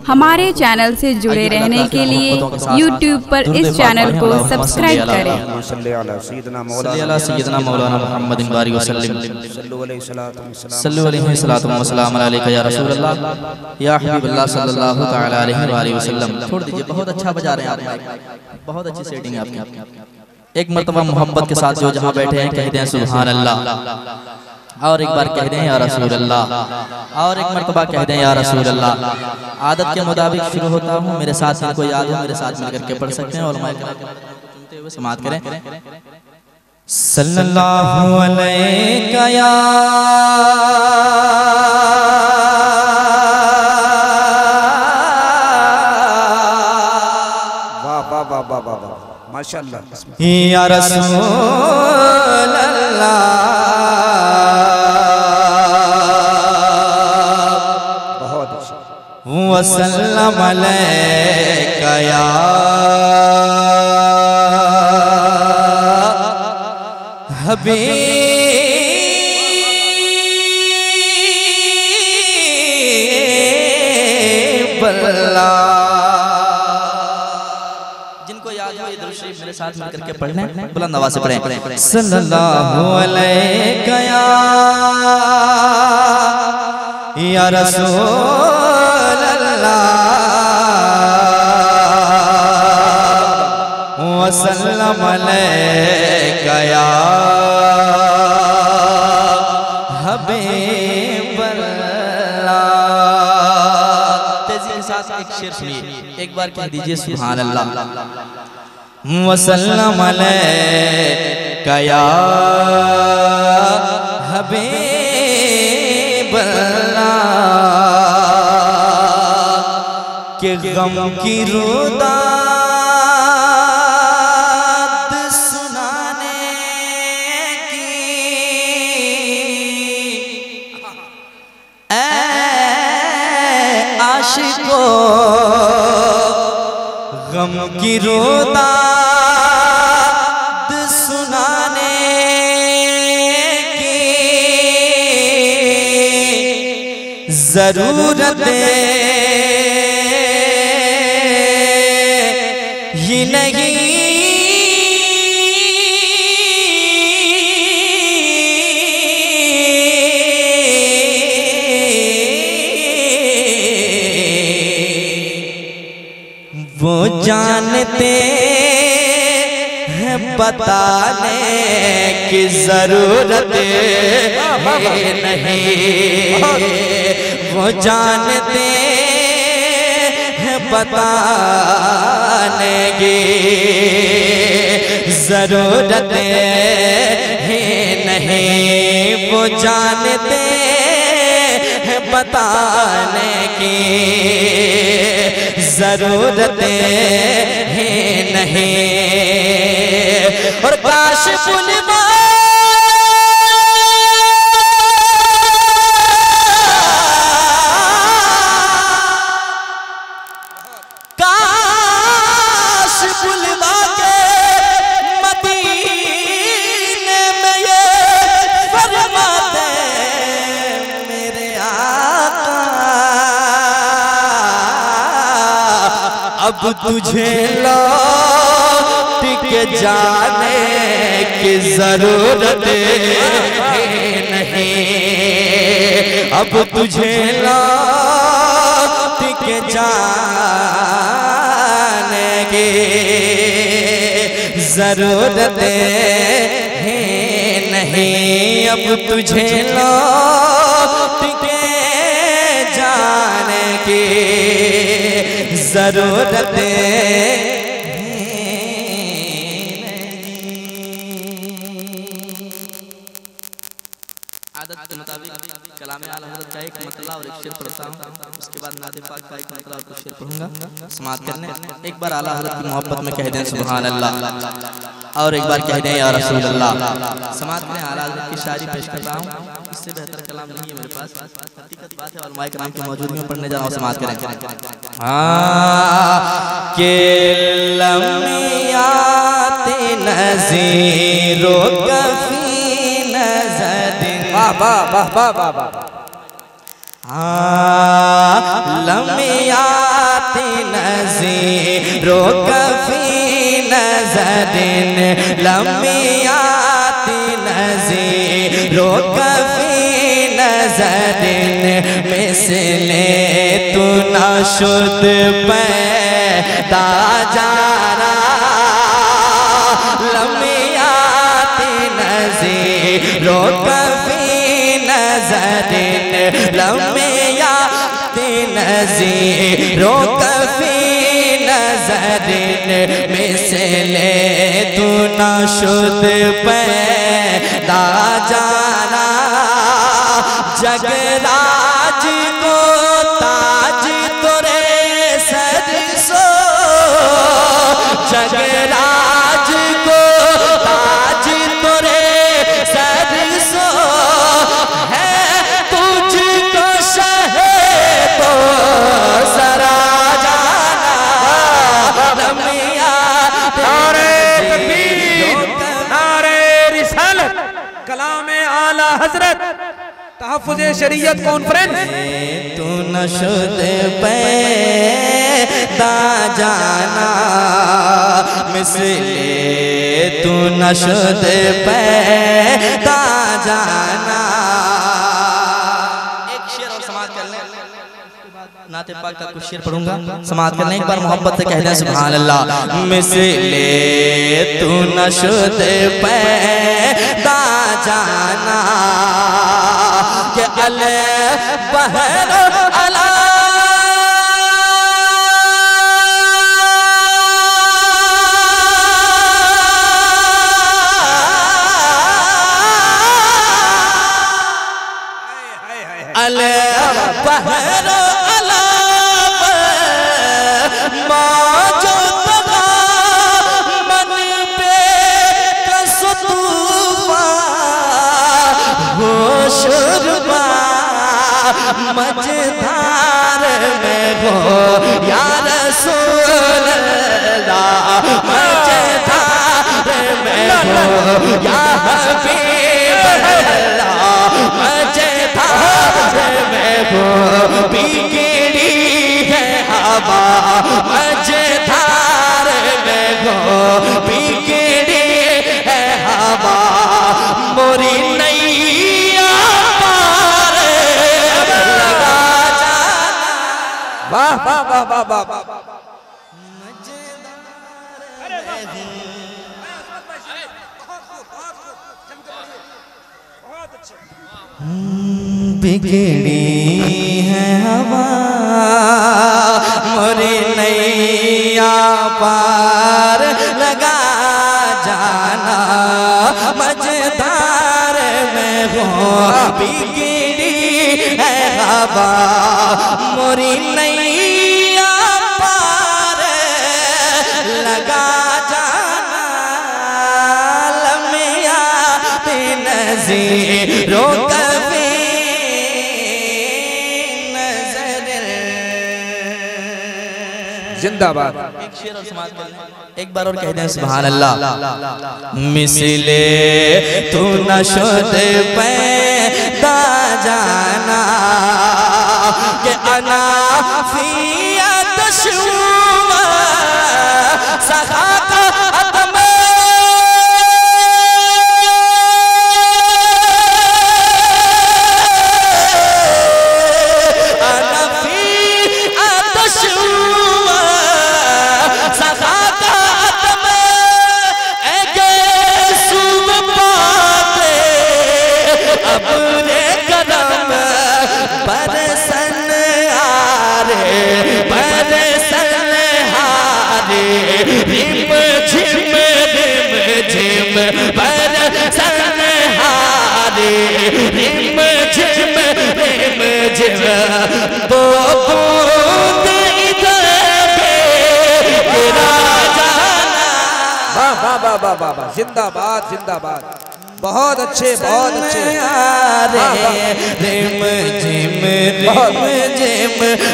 हमारे चैनल से जुड़े रहने के लिए YouTube पर इस चैनल को सब्सक्राइब करें। सल्लल्लाहु मौलाना मुहम्मद बारी वसल्लम सल्लल्लाहु अलैहि या रसूल अल्लाह या हबीबल्लाह सल्लल्लाहु तआला अलैहि वसल्लम। छोड़ दीजिए, बहुत अच्छा बजा रहे हैं आप, बहुत अच्छी सेटिंग है आपकी। एक मर्तबा मोहब्बत के साथ जो जहाँ बैठे हैं कह दें सुभान अल्लाह, और एक बार कह दें या रसूल अल्लाह, और एक मर्तबा कह दें या रसूल अल्लाह। आदत के मुताबिक शुरू होता हूँ, मेरे साथ को याद हो मेरे साथ मिलकर के पढ़ सकते हैं और सुनते हुए समाअत करें। सल्लल्लाहु अलैका या माशाअल्लाह या रसूल अल्लाह वसल्लम अलैका या हबीबल्लाह। जिनको याद हो ये दुरूद शरीफ मेरे साथ मिलकर के पढ़ लें, बुलंद आवाज से पढ़ें। सल्लल्लाहु अलैका या रसूल वसल्लम अलैका या हबीबल्लाह। तेजी के साथ एक शेर सुनिए, एक बार कह दीजिए सुभान अल्लाह। वसल्लम अलैका या हबीबल्लाह। के गम की रुदात सुनाने की ऐ आशिको, गम की रुदात सुनाने की जरूरत ही नहीं। वो जानते हैं बताने की जरूरत है नहीं। वो जानते बताने की जरूरत है नहीं। वो जानते हैं बताने की जरूरत है नहीं। और काश पुलवा अब तुझे लौट के जाने की जरूरत है नहीं। अब तुझे लौट के जाने की जरूरत है नहीं। अब तुझे लौट के जाने की जरूरत आदत के मुताबिक कलाम आला हज़रत का एक मतला और एक शेर पढ़ता हूँ, उसके बाद नाते पाक का एक मतला और कुछ शेर पढ़ूंगा। समाअत करने एक बार आला हज़रत की मोहब्बत में कह दें सुभान अल्लाह, और एक बार कह दें या रसूल अल्लाह। समाअत में आला हज़रत की शायरी पेश कर रहा हूँ, इससे बेहतर कलाम नहीं है मेरे पास। हकीकत बात है और माइक राम की मौजूदगी में पढ़ने जा रहा हूँ। समाअत करें। के लम्यात नज़ीरो कफी नज़र वाह वाह वाह वाह वाह। लम्या नज़ीरो कफ़ी नज़रिन लम्यात नज़ीरो कफ़ी नज़रिन मिसले तू नशुद पैदा जाना लम्यात नज़ीरो कफ़ी नज़रिन लम्यात नज़ीरो कफ़ी नज़रिन मिसले तू नशुद पैदा जाना जगराज को ताज तोरे सर सो जगराज को ताज तोरे सर सो है तुझको शहे तो सरा जाना रमिया नारे तकबीर नारे रिसालत कलाम आला हजरत तहफ़्फ़ुज़ शरीयत कॉन्फ्रेंस। तू नशुद पैदा जाना मिसले तू नशुद पैदा जाना। एक शेर और समाअत कर लें, नाते पाक का कुछ शेर पढ़ूंगा, समाअत कर लें। एक बार मोहब्बत से कह दें सुभान अल्लाह। मिसले तू नशुद पैदा जाना के अल बहर अला अल बहर अला मौजो तगा मन पे कसतूफा हो शुरमा मझधार में हो या रसूल अल्लाह मझधार में हो या हबीब अल्लाह मझधार में हो बिगड़ी है हवा मझधार में हो बिगड़ी है हवा मोरी नैया पार लगा जाना। वाह वाह वाह वाह वाह वाह। बिगड़ी है हवा मोरी नैया पार लगा जाना मझधार में हो बिगड़ी है हवा मोरी नैया पार लगा जाना लम्यात नज़ीरो कफ़ी जिंदाबाद। एक शेर और समाअत कर लें, एक बार और कह दें सुभान अल्लाह। मिसले तू नशुद पैदा जाना के अना फिया तशुवा सखा का अदम अना फिया तशुवा सखा का अदम एगे सुब पाते अपने कदम बरसन हारे बरसन हारे रिम झिम बरसन हारे रिम झिम दो बूंद इधर गिरा जाना। वाह वाह वाह वाह वाह वाह। जिंदाबाद जिंदाबाद। बहुत अच्छे बहुत अच्छे। रिम झिम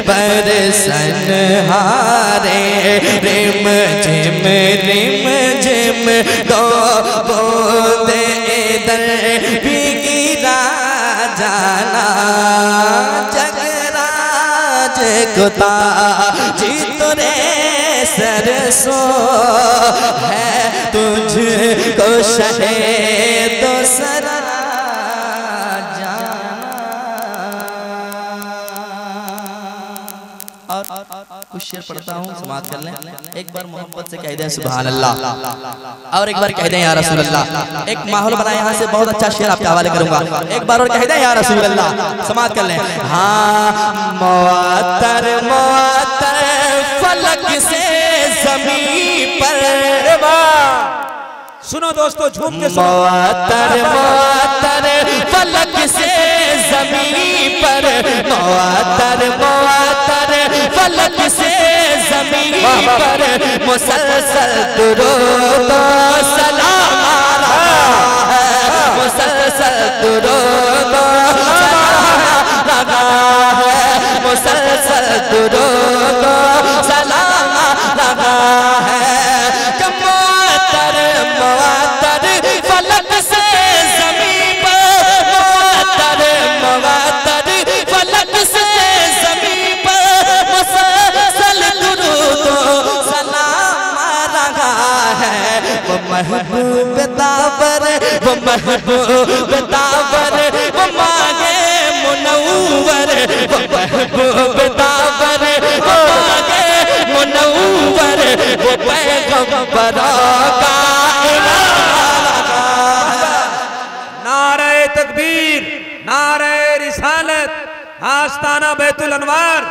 बरसन हारे रिम झिम दो बूंद इधर भी गिरा जाना जगराज कुता जी तुरे सरसो है तुझको शहे दूसरा कुछ शेर पढ़ता हूँ, समाप्त कर लें। एक बार मोहब्बत से कह दें सुभान अल्लाह, और एक बार कह दें या रसूल अल्लाह। एक माहौल बनाए, यहाँ से बहुत अच्छा शेर आपके हवाले करूंगा। एक बार और कह दें या रसूल अल्लाह, समाप्त कर लें। हाँ मुअत्तर मुअत्तर फलक से ज़मीन पर, सुनो दोस्तों झूम के सुनो। मुअत्तर मुअत्तर फलक से ज़मीन पर, मुअत्तर मुअत्तर फलक से ज़मीन पर मुसलसल दुरूद सलाम आ रहा है, मुसलसल दुरूद सलाम आ रहा है, मुसलसल दुरूद सलाम आ रहा है। फलक से ज़मीन पर, मुअत्तर मुअत्तर फलक से ज़मीन पर मुसलसल दुरूद सलाम आ रहा है। वो महबूब दावर, वो महबूब दावर, वो मांगे मुनव्वर, वो महबूब दावर, वो मांगे मुनव्वर, वो पैगंबरों का नारे तकबीर, नारे रिसालत, आस्ताना बैतुल अनवार,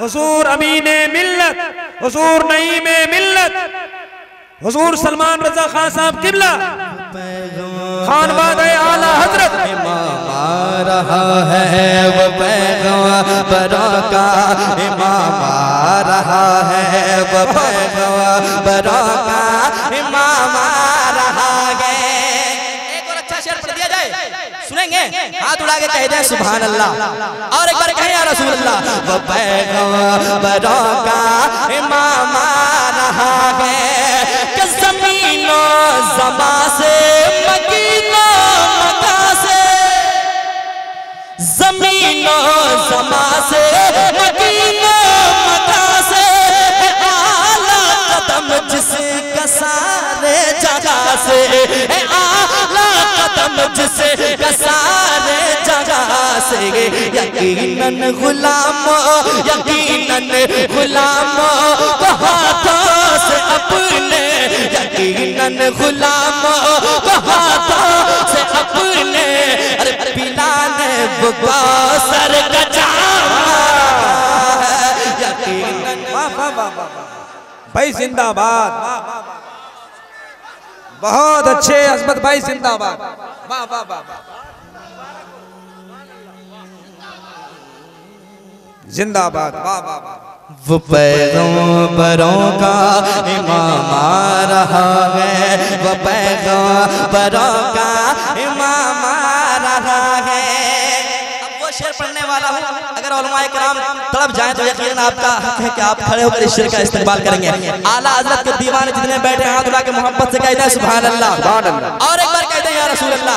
हुजूर अमीने मिल्लत, हुजूर नईमे मिल्लत, हुजूर सलमान रजा खान साहब किबला खानवादे आला हजरत इमाम आ रहा है, वो पैगंबरों का इमाम आ रहा है, वो पैगंबरों का इमाम आ रहा है। एक और अच्छा शेर पढ़ दिया जाए, सुनेंगे? हाथ उड़ा के कह दें सुभान अल्लाह, और एक बार कहें या रसूल अल्लाह। वो पैगंबरों का इमाम आ रहा है कि ज़मीनो ज़मा से मकीनो मका से, ज़मीनो ज़मा से मकीनो मका से आला कदम जिसका सारे जगह से, आला कदम जिसका सारे जगह से। यकीनन गुलामो, यकीनन गुलामो को हाथों से अपने, यकीनन गुलामो को हाथों से अपने, अरे पिलाने वो कौसर का जाम है। यकीनन भाई जिंदाबाद, बहुत अच्छे अजमत भाई जिंदाबाद, वाह वाह वाह, जिंदाबाद, वाह वाह वाह। वो पैगंबरों का इमाम आ रहा है, वो पैगंबरों का इमाम आ रहा है। अब वो शेर पढ़ने वाला हूँ, अगर उलमाए किराम तड़प जाएं तो यकीनन आपका हक है कि आप खड़े होकर इस शेर का इस्तेमाल करेंगे। आला हज़रत के दीवाने जितने बैठे हाथ उठा के मोहब्बत से कहते हैं सुभान अल्लाह, और एक बार कहते हैं या रसूल अल्लाह।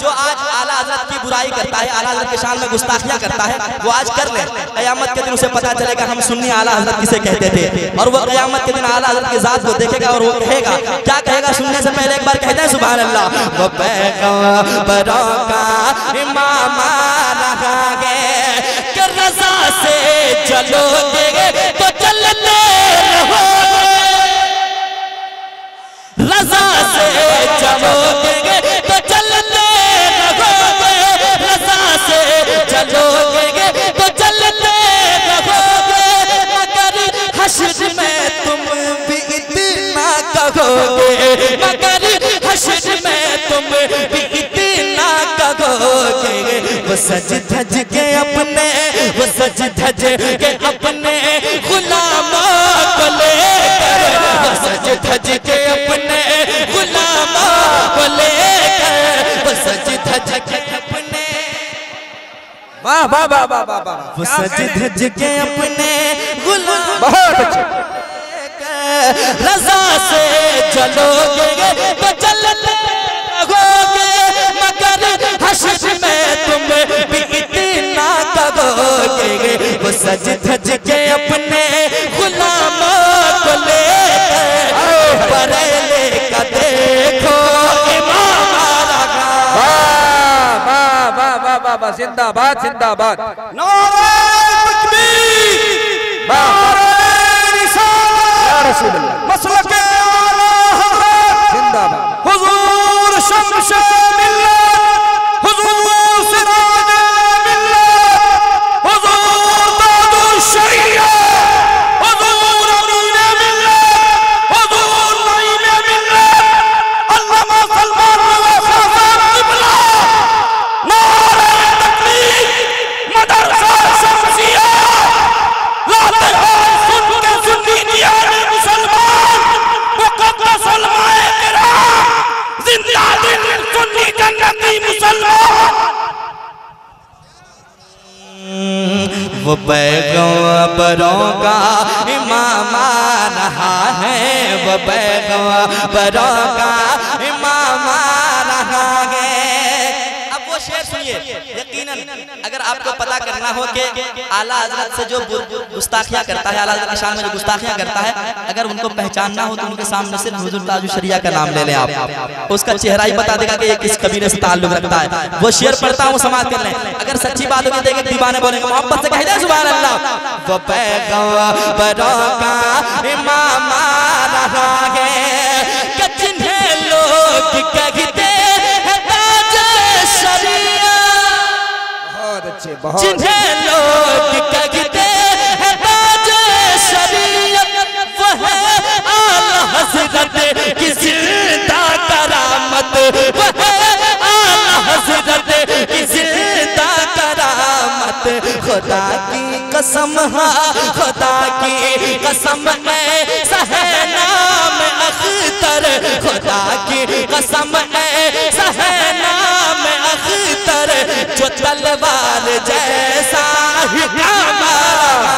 जो आज आला हज़रत की बुराई करता है, आला हज़रत के शान में गुस्ताखियां करता है, वो आज कर ले, क़यामत के दिन उसे पता चलेगा हम सुन्नी आला हज़रत किसे कहते थे, और वो क़यामत के दिन आला हज़रत की ज़ात को देखेगा और वो कहेगा, क्या कहेगा सुनने से पहले एक बार कहते हैं सुभान अल्लाह। वो पैगंबरों का इमाम आ रहा है कि रज़ा से चलोगे तो चलते रहोगे, रज़ा से चलोगे तो चलते रहोगे, रज़ा से चलोगे तो चलते रहोगे, मगर हश्र में तुम भी इतना कहोगे, मगर हश्र में तुम भी इतना कहोगे। वो सज धज के अपने, वो सज धज के अपने गुलामों को लेकर, वो सज धज के अपने गुलामों को लेकर, वो सज धज के अपने, वाह वाह वाह वाह वाह वाह, वो सज धज के अपने गुलाम, बहुत अच्छे। रज़ा से चलोगे तो चलते रहोगे, मगर हश्र में तुम भी इतना कहोगे। वो सज धज के जिंदाबाद जिंदाबाद। नारे तकबीर, नारे रिसालत, या रसूल अल्लाह, मसलके आला हज़रत जिंदाबाद। हुजूर शमशे मिल्लत, हुजूर सिराज मिल्लत, हुजूर ताजुश शरीयत, हुजूर अमीन मिल्लत, हुजूर नईम मिल्लत, अल्लामा सलमान रज़ा खान क़िबला। नारे तकबीर, मदरसा शमसिया, लाते हैं सुन के सुन्नी दियाने मुसलमान, मुक़द्दस उलमाए किराम, जिंदा दिल सुन्नी जन्नती मुसलमान। वो पैगंबरों का इमाम आ रहा है, वो पैगंबरों का इमाम आ रहा है। अब वो शेर सुनिए, यकीनन अगर आपको पता करना हो कि आला हजरत से जो गुस्ताखियां करता है, आला हजरत की शान में जो गुस्ताखियां करता है, अगर उनको पहचानना हो तो उनके सामने सिर्फ हुजूर ताजुश शरिया का नाम ले लें आप, उसका चेहरा ही बता देगा कि ये किस कबीले से ताल्लुक रखता है। वो शेर पढ़ता हूँ, समाज कर लें। अगर सच्ची बात होगी देखें दीवाने बोलेंगे, मोहब्बत से कह दे सुभान अल्लाह। वो पैगंबरों का इमाम आ रहा है कि जिन्हें लोग कहते हैं ताज शरिया, बहुत अच्छे, बहुत जिन्हें लोग कहते हैं ताज शरीयत, वो है आला हज़रत की ज़िंदा करामत, वो है आला हज़रत की ज़िंदा करामत। खुदा की कसम, हाँ खुदा की कसम ऐसा है नाम अख्तर, खुदा की कसम ऐसा है नाम अख्तर, जो तलवार जैसा ही हमारा,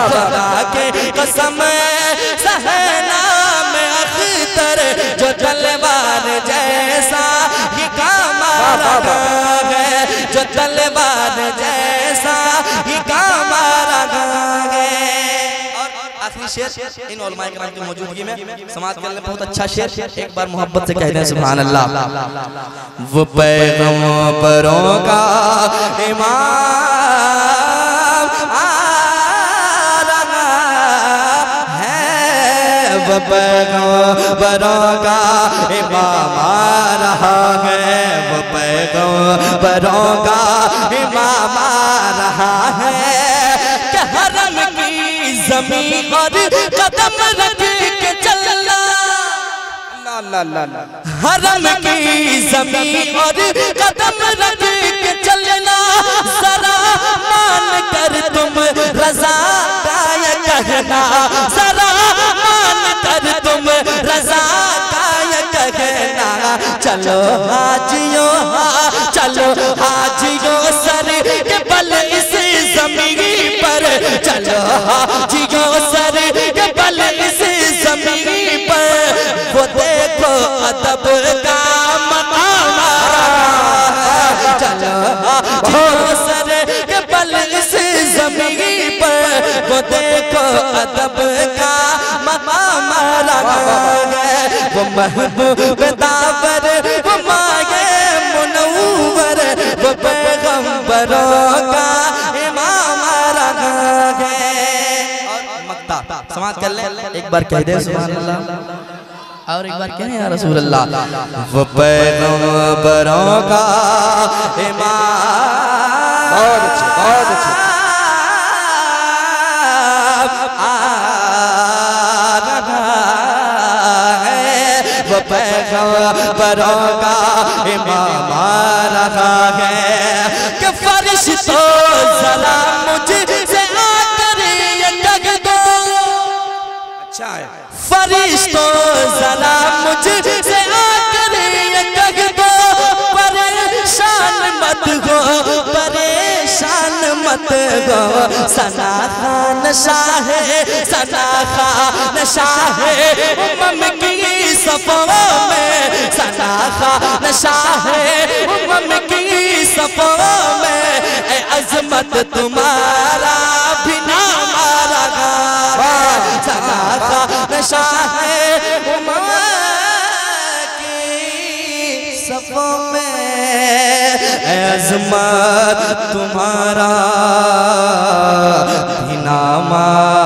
खुदा के कसम ऐसा है नाम अख्तर, जो तलवार जैसा ही हमारा है, जो तलवार जैसा ही हमारा है। और आखिरी शेर इन उलमाए किराम की मौजूदगी में समाज के लिए बहुत अच्छा शेर, एक बार मोहब्बत से कह दें सुभान अल्लाह। वो पैगंबरों का इमाम आ रहा है, वो पैगंबरों का इमाम आ रहा है, वो पैगंबरों का इमाम आ रहा है कि हरम की ज़मीन और कदम रख के चलना, अल्लाह अल्लाह अल्लाह, हरम की ज़मीन और कदम रख के चलना, जरा मान कर तुम रज़ा का ये कहना, जरा मान कर तुम रज़ा का ये कहना। चलो हाजियो, चलो हाजियो सर के बल इस ज़मीन पर, चलो हाजियो सर के बल इस ज़मीन पर, वो देखो अदब का मकाम आ रहा है, चलो हाजियो सर के बल इस ज़मीन पर, वो देखो अदब का मकाम आ रहा है। वो महबूब दावर, वो माये मुनव्वर, वो पैगंबरों का इमाम आ रहा है। और मक्ता समाज कर ले, एक बार कह दे सुभान अल्लाह, और एक बार कहें या रसूल अल्लाह। वो पैगंबरों का इमाम, बहुत अच्छे, बहुत अच्छे, पैगंबरों का इमाम आ रहा है कि फरिश्तों जरा मुझसे आकर ये कह दो, अच्छा है, फरिश्तों जरा मुझसे आकर ये कह दो, परेशान मत हो, परेशान मत हो, सना खान शाह, सना खान शाह उम्म की सफ़ों में, सना खान शाह उम्म की सफ़ों में, ए अज़मत तुम्हारा भी नाम आ रहा है, सना खान शाह उम्म की सफ़ों में, अज़मत तुम्हारा नामा